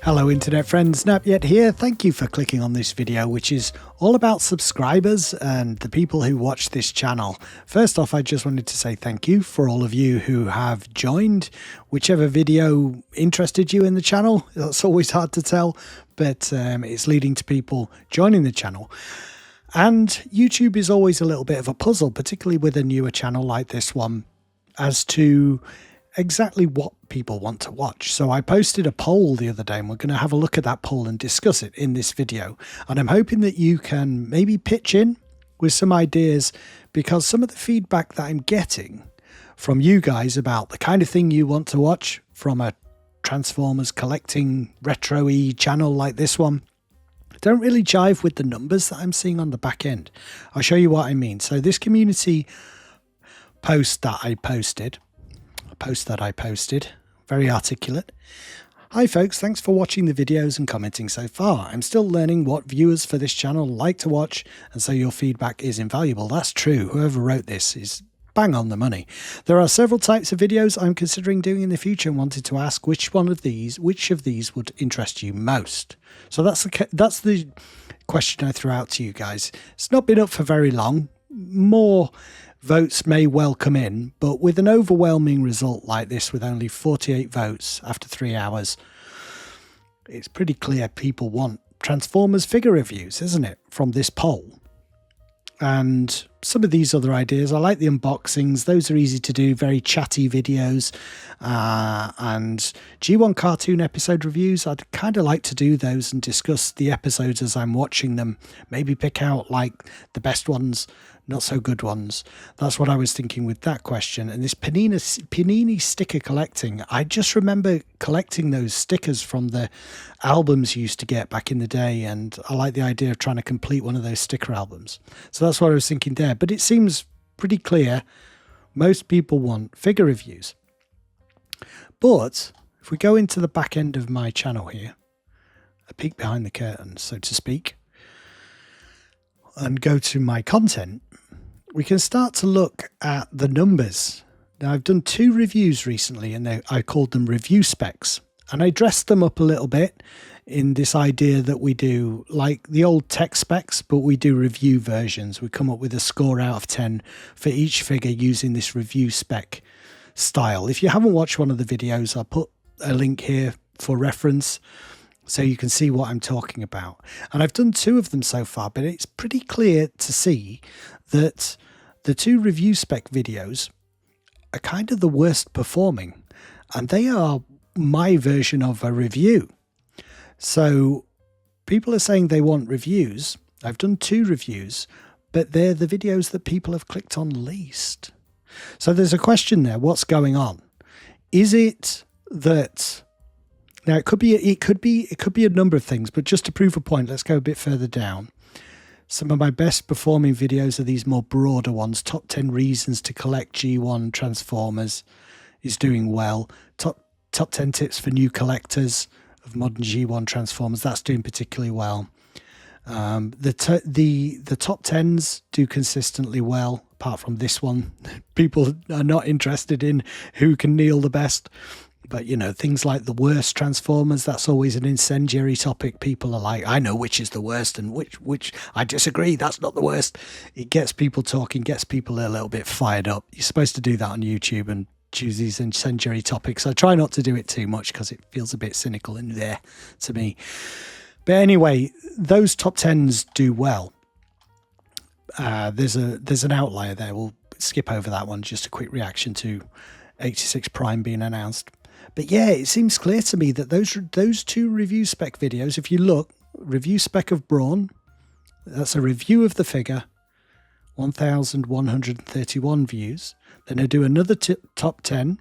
Hello internet friends, Snapyet here. Thank you for clicking on this video, which is all about subscribers and the people who watch this channel. First off, I just wanted to say thank you for all of you who have joined whichever video interested you in the channel. That's always hard to tell, but it's leading to people joining the channel. And YouTube is always a little bit of a puzzle, particularly with a newer channel like this one, as to exactly what people want to watch. So I posted a poll the other day and we're going to have a look at that poll and discuss it in this video. And I'm hoping that you can maybe pitch in with some ideas, because some of the feedback that I'm getting from you guys about the kind of thing you want to watch from a Transformers collecting retro-y channel like this one don't really jive with the numbers that I'm seeing on the back end. I'll show you what I mean. So this community post that I posted, very articulate. Hi folks, thanks for watching the videos and commenting so far. I'm still learning what viewers for this channel like to watch, and so your feedback is invaluable. That's true. Whoever wrote this is bang on the money. There are several types of videos I'm considering doing in the future and wanted to ask which of these would interest you most. So that's the question I threw out to you guys. It's not been up for very long. More votes may well come in, but with an overwhelming result like this, with only 48 votes after 3 hours, it's pretty clear people want Transformers figure reviews, isn't it, from this poll? And some of these other ideas, I like the unboxings. Those are easy to do, very chatty videos. And G1 cartoon episode reviews, I'd kind of like to do those and discuss the episodes as I'm watching them. Maybe pick out like the best ones, not so good ones. That's what I was thinking with that question. And this Panini sticker collecting, I just remember collecting those stickers from the albums you used to get back in the day, and I like the idea of trying to complete one of those sticker albums. So that's what I was thinking there. But it seems pretty clear most people want figure reviews. But if we go into the back end of my channel here, a peek behind the curtain, so to speak, and go to my content, we can start to look at the numbers. Now, I've done 2 reviews recently, and I called them review specs, and I dressed them up a little bit in this idea that we do like the old tech specs, but we do review versions. We come up with a score out of 10 for each figure using this review spec style. If you haven't watched one of the videos, I'll put a link here for reference so you can see what I'm talking about. And I've done 2 of them so far, but it's pretty clear to see that the 2 review spec videos are kind of the worst performing, and they are my version of a review. So people are saying they want reviews. I've done 2 reviews, but they're the videos that people have clicked on least. So there's a question there. What's going on? Is it that... Now, it could be a number of things, but just to prove a point, let's go a bit further down. Some of my best performing videos are these more broader ones. Top 10 reasons to collect G1 Transformers is doing well. Top 10 tips for new collectors of modern G1 Transformers, that's doing particularly well. The top 10s do consistently well, apart from this one. People are not interested in who can kneel the best. But, you know, things like the worst Transformers, that's always an incendiary topic. People are like, I know which is the worst and which I disagree, that's not the worst. It gets people talking, gets people a little bit fired up. You're supposed to do that on YouTube and choose these incendiary topics. I try not to do it too much because it feels a bit cynical in there to me. But anyway, those top 10s do well. There's an outlier there. We'll skip over that one. Just a quick reaction to 86 Prime being announced. But yeah, it seems clear to me that those 2 review spec videos, if you look, review spec of Brawn, that's a review of the figure, 1,131 views. Then I do another top 10.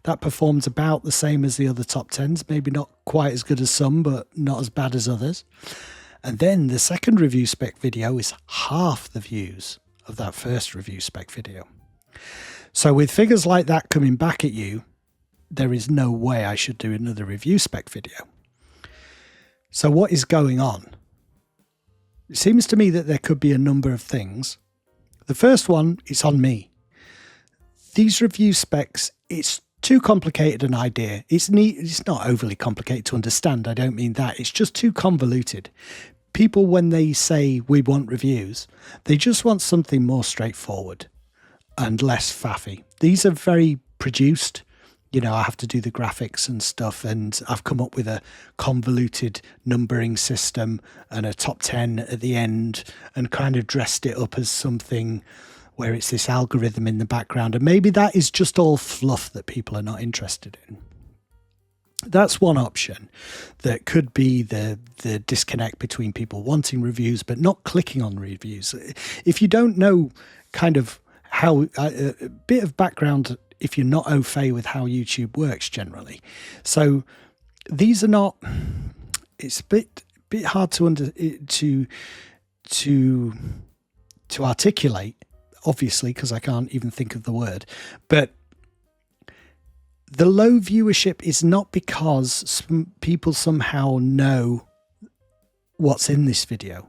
That performs about the same as the other top 10s, maybe not quite as good as some, but not as bad as others. And then the second review spec video is half the views of that first review spec video. So with figures like that coming back at you, there is no way I should do another review spec video. So what is going on? It seems to me that there could be a number of things. The first one is on me. These review specs, it's too complicated an idea. It's neat. It's not overly complicated to understand. I don't mean that. It's just too convoluted. People, when they say we want reviews, they just want something more straightforward and less faffy. These are very produced. You know, I have to do the graphics and stuff, and I've come up with a convoluted numbering system and a top 10 at the end, and kind of dressed it up as something where it's this algorithm in the background. And maybe that is just all fluff that people are not interested in. That's one option that could be the disconnect between people wanting reviews but not clicking on reviews. If you don't know kind of how, a bit of background, if you're not au fait with how YouTube works generally. So these are not, it's a bit hard to articulate, obviously, because I can't even think of the word, but the low viewership is not because some people somehow know what's in this video.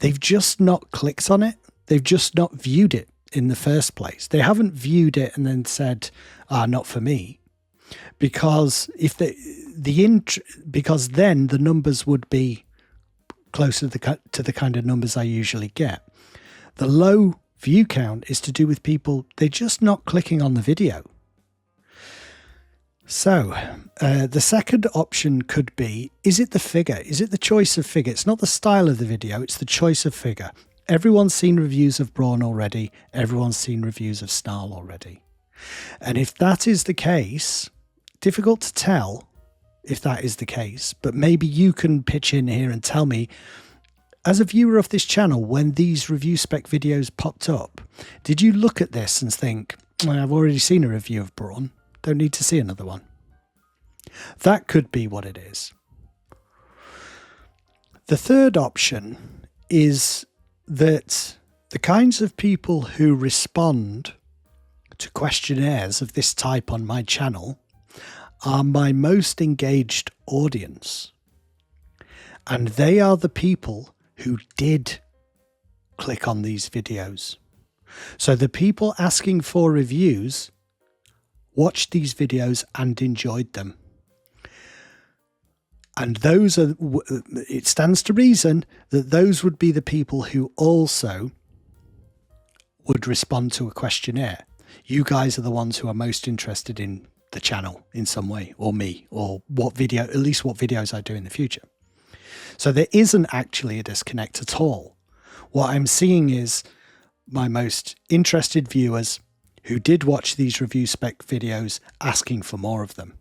They've just not clicked on it. They've just not viewed it in the first place. They haven't viewed it and then said, not for me. Because if because then the numbers would be closer to the kind of numbers I usually get. The low view count is to do with people, they're just not clicking on the video. So the second option could be, is it the figure? Is it the choice of figure? It's not the style of the video, it's the choice of figure. Everyone's seen reviews of Brawn already. Everyone's seen reviews of Snarl already. And if that is the case, difficult to tell if that is the case, but maybe you can pitch in here and tell me, as a viewer of this channel, when these review spec videos popped up, did you look at this and think, I've already seen a review of Brawn, don't need to see another one? That could be what it is. The third option is that the kinds of people who respond to questionnaires of this type on my channel are my most engaged audience. And they are the people who did click on these videos. So the people asking for reviews watched these videos and enjoyed them. And those are, it stands to reason that those would be the people who also would respond to a questionnaire. You guys are the ones who are most interested in the channel in some way, or me, or what video, at least what videos I do in the future. So there isn't actually a disconnect at all. What I'm seeing is my most interested viewers who did watch these review spec videos asking for more of them.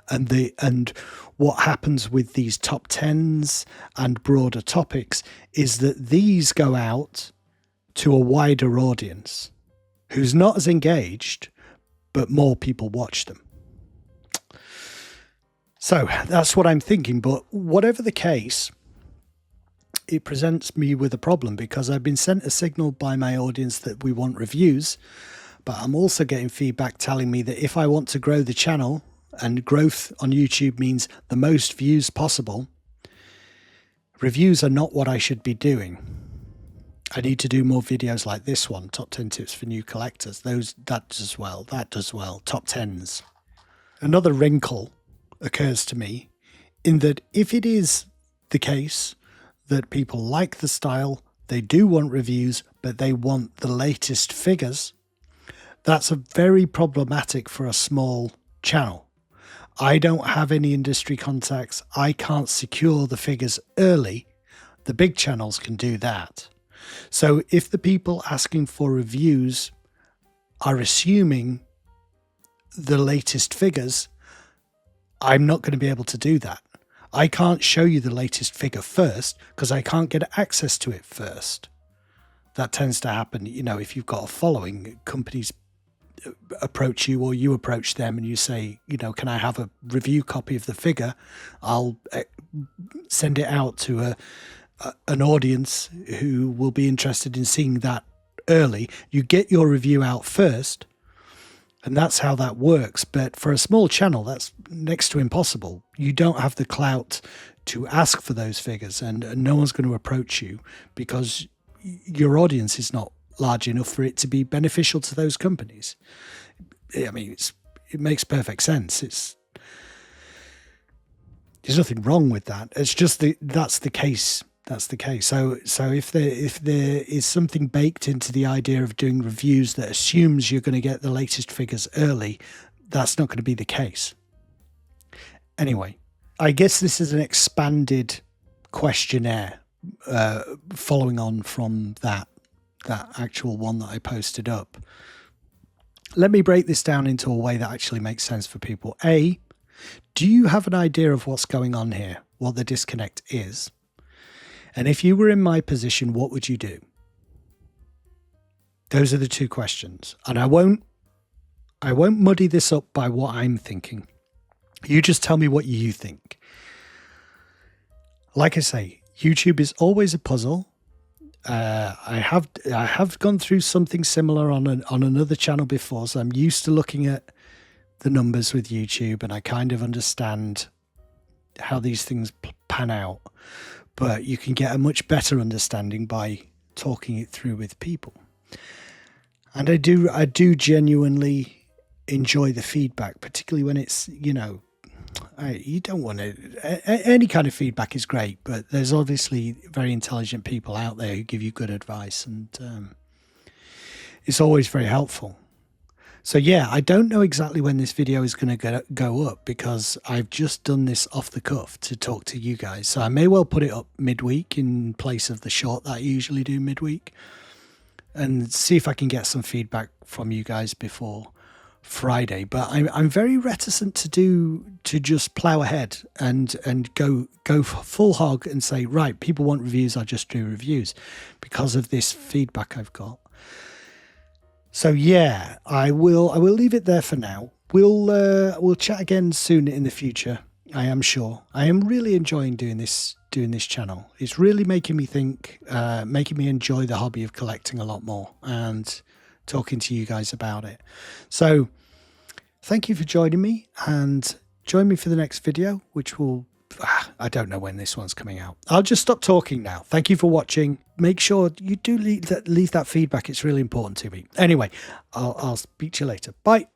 And what happens with these top 10s and broader topics is that these go out to a wider audience who's not as engaged, but more people watch them. So that's what I'm thinking. But whatever the case, it presents me with a problem, because I've been sent a signal by my audience that we want reviews, but I'm also getting feedback telling me that if I want to grow the channel, and growth on YouTube means the most views possible, reviews are not what I should be doing. I need to do more videos like this one, top 10 tips for new collectors. That does well, top 10s. Another wrinkle occurs to me in that if it is the case that people like the style, they do want reviews, but they want the latest figures, that's a very problematic for a small channel. I don't have any industry contacts. I can't secure the figures early. The big channels can do that. So if the people asking for reviews are assuming the latest figures, I'm not going to be able to do that. I can't show you the latest figure first because I can't get access to it first. That tends to happen, you know, if you've got a following, companies approach you or you approach them and you say, you know, can I have a review copy of the figure? I'll send it out to an audience who will be interested in seeing that early. You get your review out first, and that's how that works. But for a small channel, that's next to impossible. You don't have the clout to ask for those figures, and no one's going to approach you because your audience is not large enough for it to be beneficial to those companies. I mean, it makes perfect sense. There's nothing wrong with that. It's just that's the case. That's the case. So if there is something baked into the idea of doing reviews that assumes you're going to get the latest figures early, that's not going to be the case. Anyway, I guess this is an expanded questionnaire following on from that actual one that I posted up. Let me break this down into a way that actually makes sense for people. A, do you have an idea of what's going on here, what the disconnect is? And if you were in my position, what would you do? Those are the two questions. And I won't muddy this up by what I'm thinking. You just tell me what you think. Like I say, YouTube is always a puzzle. I have gone through something similar on another channel before, so I'm used to looking at the numbers with YouTube, and I kind of understand how these things pan out. But you can get a much better understanding by talking it through with people. And I do genuinely enjoy the feedback, particularly when it's, you don't want to, any kind of feedback is great, but there's obviously very intelligent people out there who give you good advice, and it's always very helpful. So yeah, I don't know exactly when this video is going to go up, because I've just done this off the cuff to talk to you guys. So I may well put it up midweek in place of the short that I usually do midweek, and see if I can get some feedback from you guys before Friday. But I'm very reticent to just plow ahead and go full hog and say, right, people want reviews, I'll just do reviews, because of this feedback I've got. So yeah, I will leave it there for now. We'll chat again soon in the future, I am sure. I am really enjoying doing this channel. It's really making me think, making me enjoy the hobby of collecting a lot more and talking to you guys about it. So thank you for joining me, and join me for the next video, which will, I don't know when this one's coming out. I'll just stop talking now. Thank you for watching. Make sure you do leave that feedback. It's really important to me. Anyway, I'll speak to you later. Bye.